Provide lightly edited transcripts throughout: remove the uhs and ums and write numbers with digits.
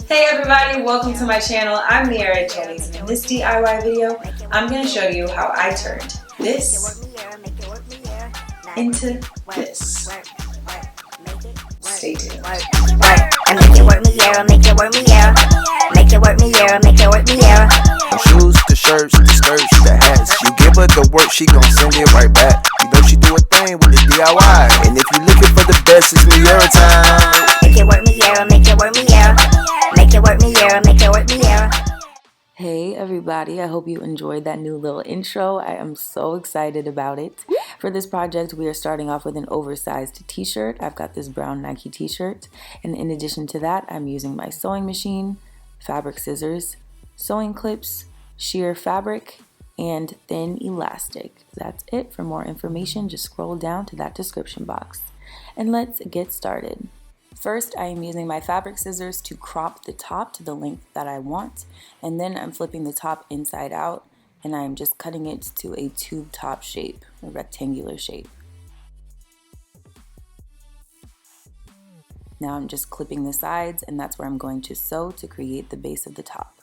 Hey everybody, welcome to my channel. I'm Miaira Jennings, and in this DIY video, I'm going to show you how I turned this into this. Stay tuned. And make it work, Miaira, make it work, Miaira. Make it work, Miaira, make it work, Miaira. The shoes, the shirts, the skirts, the hats. You give her the work, she gon' send it right back. You know she do a thing with the DIY. And if you looking for the best, it's Miaira time. Make it work, Miaira, make it work, Miaira. Make it work, Miaira, make it work, Miaira. Hey everybody, I hope you enjoyed that new little intro. I am so excited about it. For this project, we are starting off with an oversized t-shirt. I've got this brown Nike t-shirt, and in addition to that, I'm using my sewing machine, fabric scissors, sewing clips, sheer fabric, and thin elastic. That's it. For more information, just scroll down to that description box. And let's get started. First, I am using my fabric scissors to crop the top to the length that I want, and then I'm flipping the top inside out, and I'm just cutting it to a tube top shape, a rectangular shape. Now I'm just clipping the sides, and that's where I'm going to sew to create the base of the top.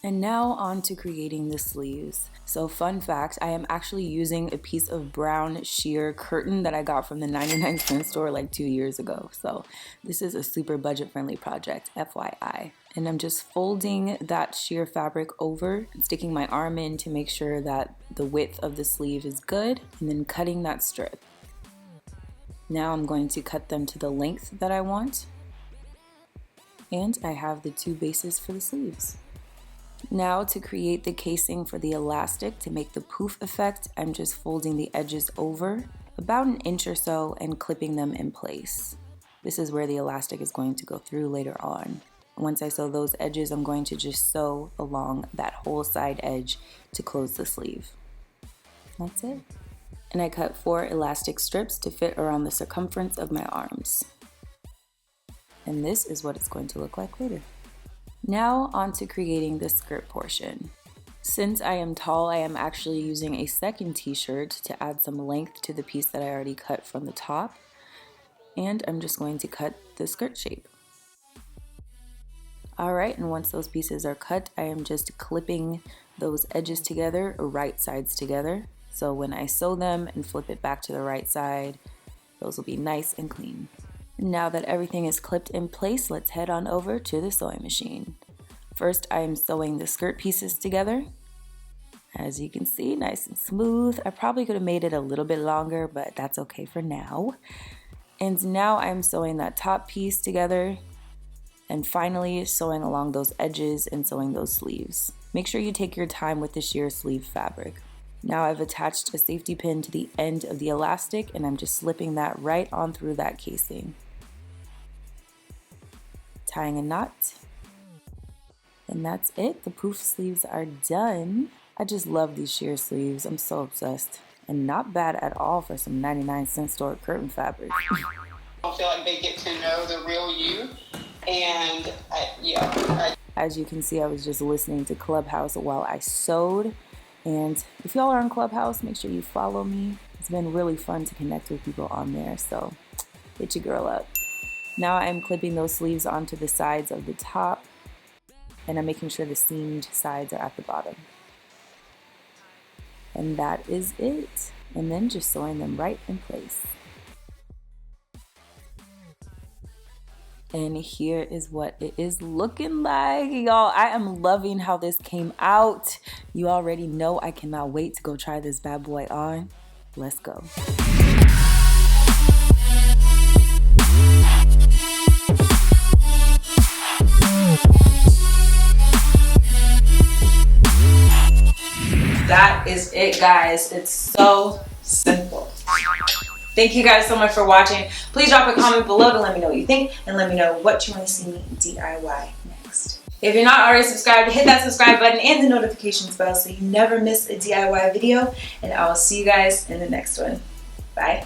And now on to creating the sleeves. So fun fact, I am actually using a piece of brown sheer curtain that I got from the 99-cent store like 2 years ago. So this is a super budget-friendly project, FYI. And I'm just folding that sheer fabric over and sticking my arm in to make sure that the width of the sleeve is good, and then cutting that strip. Now I'm going to cut them to the length that I want. And I have the two bases for the sleeves. Now to create the casing for the elastic to make the poof effect, I'm just folding the edges over about an inch or so and clipping them in place. This is where the elastic is going to go through later on. Once I sew those edges, I'm going to just sew along that whole side edge to close the sleeve. That's it. And I cut 4 elastic strips to fit around the circumference of my arms. And this is what it's going to look like later. Now on to creating the skirt portion. Since I am tall, I am actually using a second t-shirt to add some length to the piece that I already cut from the top. And I'm just going to cut the skirt shape. Alright, and once those pieces are cut, I am just clipping those edges together, or right sides together. So when I sew them and flip it back to the right side, those will be nice and clean. Now that everything is clipped in place, let's head on over to the sewing machine. First, I am sewing the skirt pieces together. As you can see, nice and smooth. I probably could have made it a little bit longer, but that's okay for now. And now I'm sewing that top piece together, and finally sewing along those edges and sewing those sleeves. Make sure you take your time with the sheer sleeve fabric. Now I've attached a safety pin to the end of the elastic, and I'm just slipping that right on through that casing. Tying a knot. And that's it. The poof sleeves are done. I just love these sheer sleeves. I'm so obsessed. And not bad at all for some 99-cent store curtain fabric. I feel like they get to know the real you. And As you can see, I was just listening to Clubhouse while I sewed. And if y'all are on Clubhouse, make sure you follow me. It's been really fun to connect with people on there, so hit your girl up. Now I'm clipping those sleeves onto the sides of the top, and I'm making sure the seamed sides are at the bottom. And that is it. And then just sewing them right in place. And here is what it is looking like, y'all. I am loving how this came out. You already know I cannot wait to go try this bad boy on. Let's go. That is it, guys. It's so simple. Thank you guys so much for watching. Please drop a comment below to let me know what you think, and let me know what you want to see me DIY next. If you're not already subscribed, hit that subscribe button and the notifications bell so you never miss a DIY video, and I will see you guys in the next one. Bye.